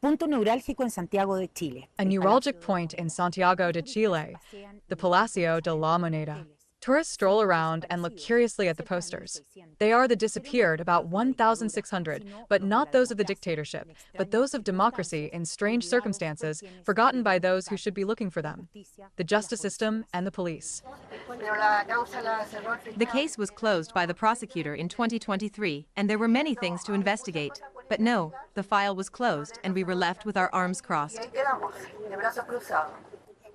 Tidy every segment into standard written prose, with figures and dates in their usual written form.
Punto neurálgico en Santiago de Chile. A neuralgic point in Santiago de Chile, the Palacio de la Moneda. Tourists stroll around and look curiously at the posters. They are the disappeared, about 1,600, but not those of the dictatorship, but those of democracy in strange circumstances, forgotten by those who should be looking for them. The justice system and the police. The case was closed by the prosecutor in 2023, and there were many things to investigate. But no, the file was closed, and we were left with our arms crossed.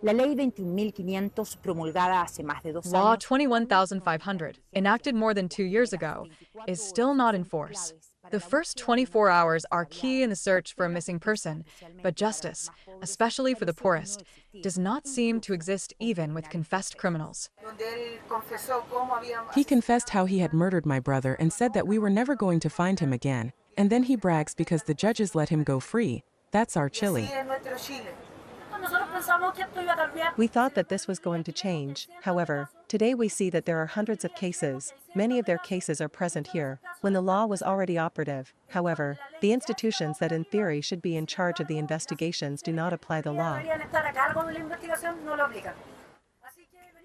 La Ley 21.500, promulgada hace más de 2 años, Law 21,500, enacted more than 2 years ago, is still not in force. The first 24 hours are key in the search for a missing person, but justice, especially for the poorest, does not seem to exist even with confessed criminals. He confessed how he had murdered my brother and said that we were never going to find him again. And then he brags because the judges let him go free. That's our Chile. We thought that this was going to change. However, today we see that there are hundreds of cases. Many of their cases are present here, when the law was already operative. However, the institutions that in theory should be in charge of the investigations do not apply the law.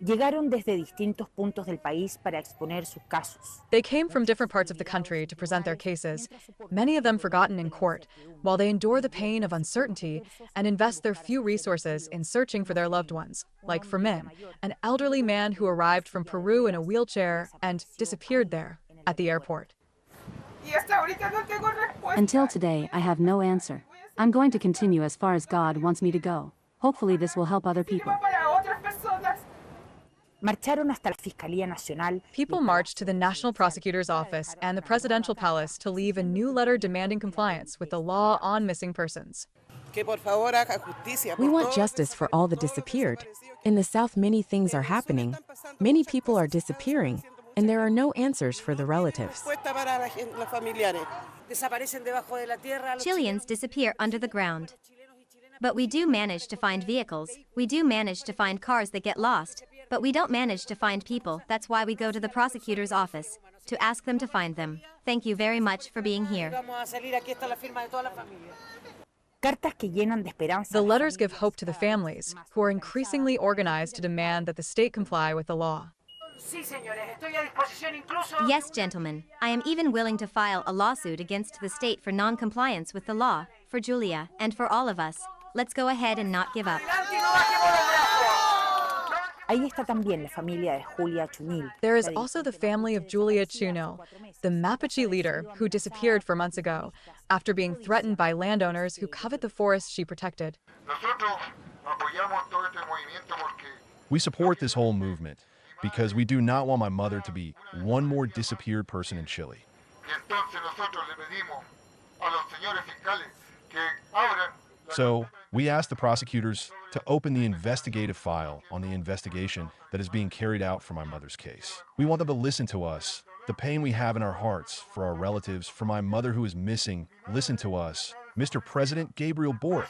llegaron desde distintos puntos del país para exponer sus casos. They came from different parts of the country to present their cases, many of them forgotten in court, while they endure the pain of uncertainty and invest their few resources in searching for their loved ones, like Fermin, an elderly man who arrived from Peru in a wheelchair and disappeared there at the airport. Until today, I have no answer. I'm going to continue as far as God wants me to go. Hopefully this will help other people. Marcharon hasta la Fiscalía Nacional. People marched to the National Prosecutor's Office and the Presidential Palace to leave a new letter demanding compliance with the law on missing persons. We want justice for all the disappeared. In the South, many things are happening. Many people are disappearing, and there are no answers for the relatives. Chileans disappear under the ground. But we do manage to find vehicles, we do manage to find cars that get lost, but we don't manage to find people. That's why we go to the prosecutor's office, to ask them to find them. Thank you very much for being here. The letters give hope to the families, who are increasingly organized to demand that the state comply with the law. Yes, gentlemen, I am even willing to file a lawsuit against the state for non-compliance with the law, for Julia, and for all of us. Let's go ahead and not give up. There is also the family of Julia Chunil, the Mapuche leader who disappeared 4 months ago after being threatened by landowners who covet the forests she protected. We support this whole movement because we do not want my mother to be one more disappeared person in Chile. So, we asked the prosecutors to open the investigative file on the investigation that is being carried out for my mother's case. We want them to listen to us, the pain we have in our hearts for our relatives, for my mother who is missing. Listen to us, Mr. President Gabriel Boric.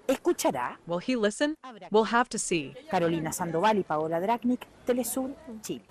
¿Escuchará? Will he listen? We'll have to see. Carolina Sandoval y Paola Dragnik, teleSUR, Chile.